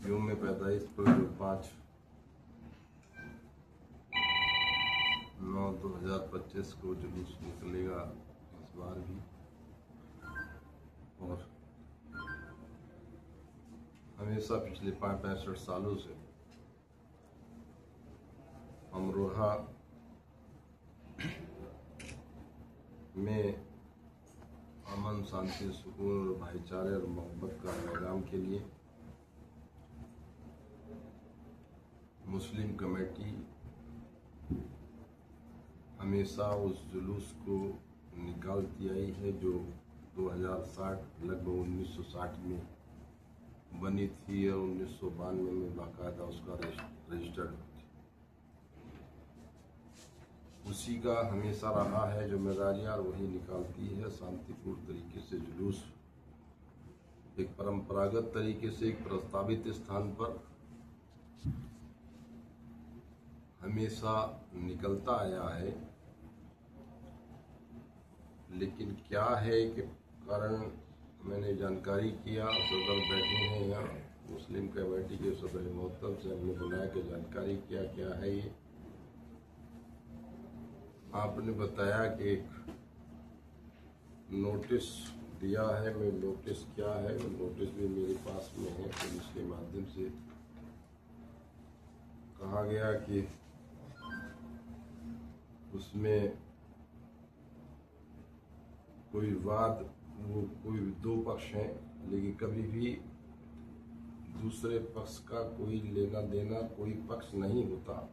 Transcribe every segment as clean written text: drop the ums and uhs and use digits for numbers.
यौम पैदाइश पर जो 5/9/2025 को जुलूस निकलेगा इस बार भी, और हमेशा पिछले 65 सालों से अमरोहा में अमन, शांति, सुकून, भाईचारे और मोहब्बत का पैगाम के लिए मुस्लिम कमेटी हमेशा उस जुलूस को निकालती आई है जो 2060 लगभग 1960 में बनी थी और 1992 में बाकायदा उसका रजिस्टर्ड थी। उसी का हमेशा रहा है जिम्मेदारियां, और वही निकालती है शांतिपूर्ण तरीके से जुलूस, एक परंपरागत तरीके से एक प्रस्तावित स्थान पर हमेशा निकलता आया है। लेकिन क्या है कि कारण मैंने जानकारी किया, सदर बैठे हैं यहाँ मुस्लिम कमेटी के सदर मोहतरम से हमने बुलाया कि जानकारी क्या है ये। आपने बताया कि एक नोटिस दिया है। मैं नोटिस क्या है, वो नोटिस भी मेरे पास में है। पुलिस के माध्यम से कहा गया कि उसमें कोई वाद, वो कोई दो पक्ष हैं, लेकिन कभी भी दूसरे पक्ष का कोई लेना देना कोई पक्ष नहीं होता।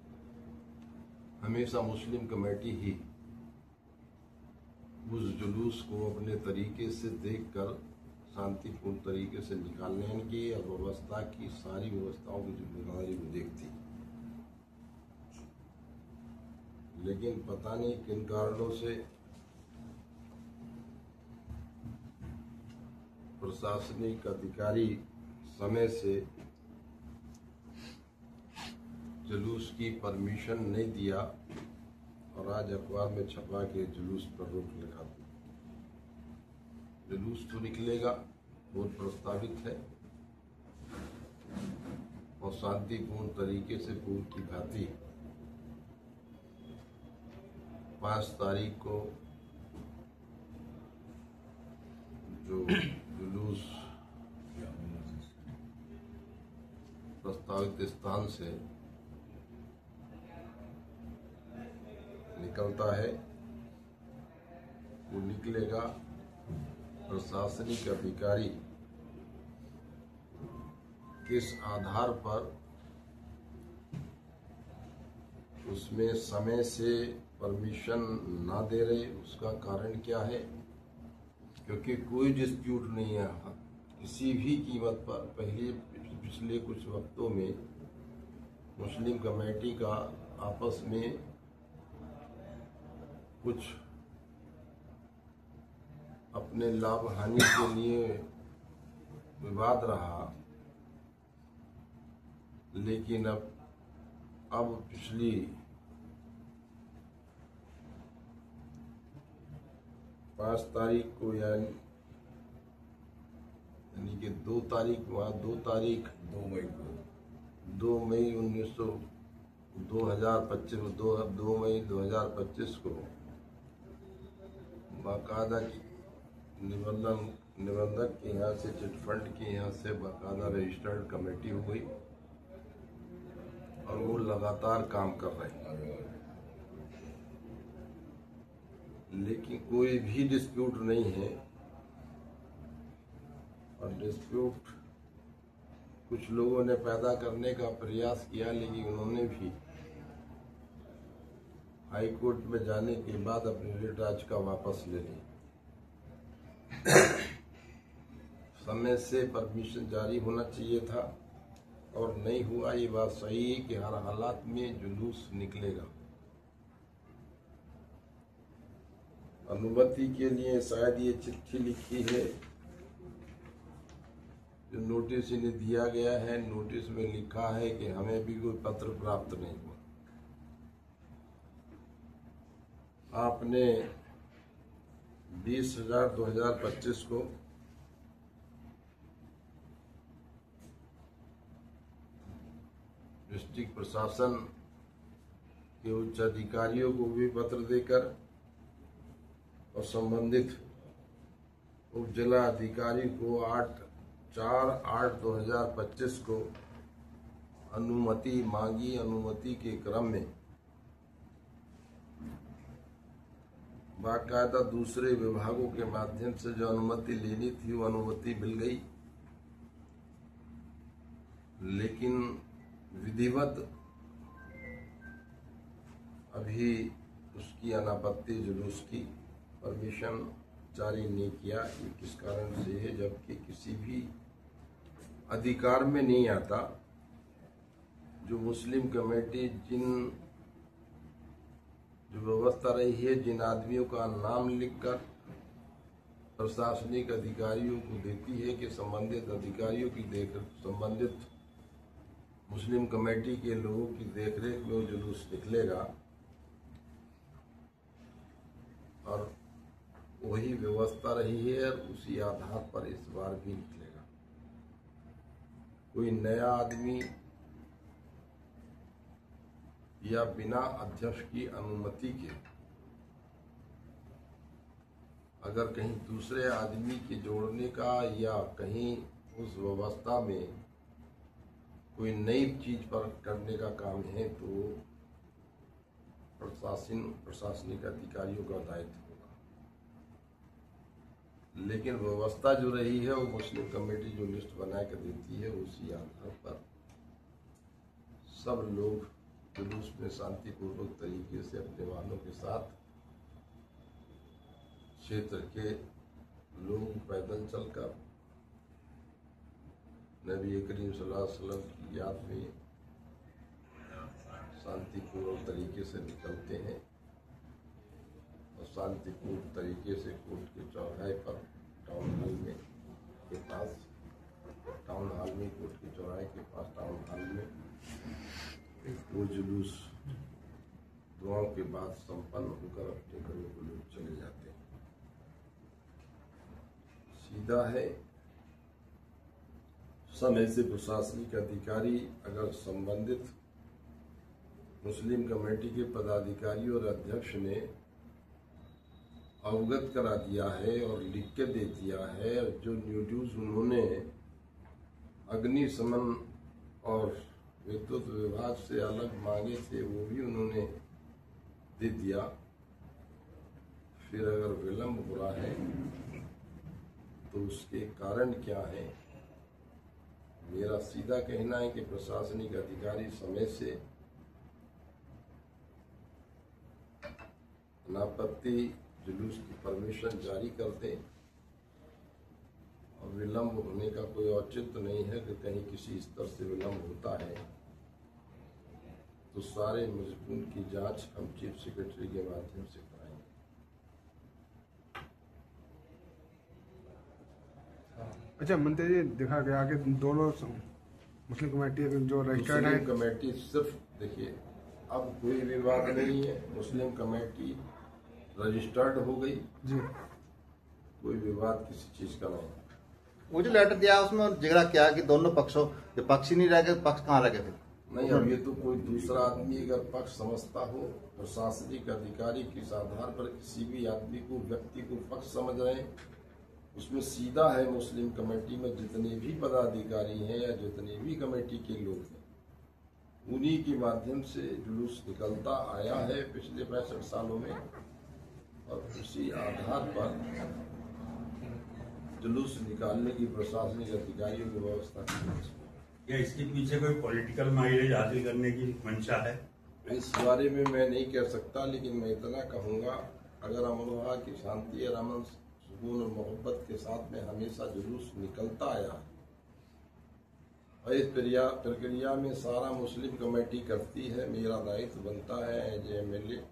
हमेशा मुस्लिम कमेटी ही उस जुलूस को अपने तरीके से देखकर शांतिपूर्ण तरीके से निकालने की और व्यवस्था की सारी व्यवस्थाओं की जिम्मेदारी वो देखती। लेकिन पता नहीं किन कारणों से प्रशासनिक अधिकारी समय से जुलूस की परमिशन नहीं दिया और आज अखबार में छपा के जुलूस पर रोक लगा दी। जुलूस तो निकलेगा, बहुत प्रस्तावित है और शांतिपूर्ण तरीके से पूर्व की भांति 5 तारीख को जो जुलूस प्रस्तावित स्थान से निकलता है, वो निकलेगा। प्रशासनिक अधिकारी किस आधार पर उसमें समय से परमिशन ना दे रहे, उसका कारण क्या है? क्योंकि कोई डिस्प्यूट नहीं है किसी भी कीमत पर। पिछले कुछ वक्तों में मुस्लिम कमेटी का आपस में कुछ अपने लाभ हानि के लिए विवाद रहा, लेकिन अब पिछली 5 तारीख को यानी कि 2 तारीख 2 मई 2025 को बाकायदा निबंधक के यहाँ से, चिटफंड के यहाँ से बाकायदा रजिस्टर्ड कमेटी हो गई और वो लगातार काम कर रहे हैं। लेकिन कोई भी डिस्प्यूट नहीं है, और डिस्प्यूट कुछ लोगों ने पैदा करने का प्रयास किया, लेकिन उन्होंने भी हाई कोर्ट में जाने के बाद अपनी रिट याचिका वापस ले ली। समय से परमिशन जारी होना चाहिए था और नहीं हुआ। ये बात सही है कि हर हालात में जुलूस निकलेगा। अनुमति के लिए शायद ये चिट्ठी लिखी है, जो नोटिस इन्हें दिया गया है। नोटिस में लिखा है कि हमें भी कोई पत्र प्राप्त नहीं हुआ। आपने 20/2025 को डिस्ट्रिक्ट प्रशासन के उच्च अधिकारियों को भी पत्र देकर और संबंधित उप जिला अधिकारी को 4/8/2025 को अनुमति मांगी। अनुमति के क्रम में बाकायदा दूसरे विभागों के माध्यम से जो अनुमति लेनी थी वो अनुमति मिल गई, लेकिन विधिवत अभी उसकी अनापत्ति जुलूस की परमिशन जारी नहीं किया। ये किस कारण से है, जबकि किसी भी अधिकार में नहीं आता जो मुस्लिम कमेटी जो व्यवस्था रही है, जिन आदमियों का नाम लिखकर प्रशासनिक अधिकारियों को देती है कि संबंधित अधिकारियों की संबंधित मुस्लिम कमेटी के लोगों की देखरेख में वो जुलूस निकलेगा, और वही व्यवस्था रही है और उसी आधार पर इस बार भी निकलेगा। कोई नया आदमी या बिना अध्यक्ष की अनुमति के अगर कहीं दूसरे आदमी के जोड़ने का या कहीं उस व्यवस्था में कोई नई चीज पर करने का काम है तो प्रशासनिक अधिकारियों का दायित्व होगा। लेकिन व्यवस्था जो रही है वो मुस्लिम कमेटी जो लिस्ट बना के देती है, उसी आधार पर सब लोग जुलूस में शांतिपूर्वक तरीके से अपने वालों के साथ क्षेत्र के लोग पैदल चलकर नबी करीम सल्लल्लाहु अलैहि वसल्लम की याद में शांतिपूर्वक तरीके से निकलते हैं और शांतिपूर्ण तरीके से कोर्ट के चौराहे पर टाउन हॉल में के पास कोर्ट के चौराहे के पास टाउन हॉल में वो जुलूस दुआओं के बाद संपन्न होकर अपने घरों को लोग चले जाते हैं। सीधा है, समय से प्रशासनिक अधिकारी अगर संबंधित मुस्लिम कमेटी के पदाधिकारी और अध्यक्ष ने अवगत करा दिया है और लिख के दे दिया है, और जो न्यूज उन्होंने अग्निशमन और विद्युत विभाग से अलग मांगे थे वो भी उन्होंने दे दिया, फिर अगर विलंब हो रहा है तो उसके कारण क्या है। मेरा सीधा कहना है कि प्रशासनिक अधिकारी समय से अनापत्ति जुलूस की परमिशन जारी कर दें, और विलंब होने का कोई औचित्य नहीं है कि कहीं किसी स्तर से विलंब होता है तो सारे मजकून की जांच हम चीफ सेक्रेटरी के माध्यम से कराएंगे। अच्छा मंत्री जी, देखा गया कि दोनों मुस्लिम कमेटी जो रजिस्टर्ड है, कमेटी सिर्फ देखिए अब कोई विवाद नहीं है, मुस्लिम कमेटी रजिस्टर्ड हो गई जी, कोई विवाद किसी चीज का नहीं। वो जो लेटर दिया उसमें जिक्र किया कि दोनों पक्षों के पक्ष ही नहीं रह गए, पक्ष कहाँ रह गए थे? नहीं, अब ये तो कोई दूसरा आदमी अगर पक्ष समझता हो, प्रशासनिक अधिकारी किस आधार पर किसी भी आदमी को व्यक्ति को पक्ष समझ रहे हैं, उसमें सीधा है मुस्लिम कमेटी में जितने भी पदाधिकारी हैं या जितने भी कमेटी के लोग हैं उन्हीं के माध्यम से जुलूस निकलता आया है पिछले 65 सालों में, और उसी आधार पर जुलूस निकालने की प्रशासनिक अधिकारियों की व्यवस्था की। क्या इसके पीछे कोई पॉलिटिकल माइलेज हासिल करने की मंशा है? इस बारे में मैं नहीं कह सकता, लेकिन मैं इतना कहूंगा, अगर अमरोहा की शांति और अमन सुकून और मोहब्बत के साथ में हमेशा जुलूस निकलता आया और इस प्रक्रिया में सारा मुस्लिम कमेटी करती है, मेरा दायित्व बनता है एज एमएलए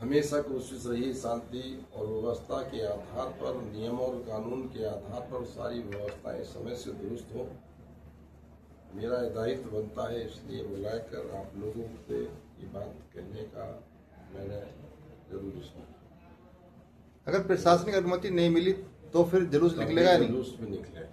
हमेशा कोशिश रही शांति और व्यवस्था के आधार पर, नियम और कानून के आधार पर सारी व्यवस्थाएं समय से दुरुस्त हो। मेरा दायित्व बनता है, इसलिए बुलाकर आप लोगों से ये बात कहने का मैंने जरूर सोचा। अगर प्रशासनिक अनुमति नहीं मिली तो फिर जुलूस निकलेगा नहीं? जुलूस भी निकलेगा।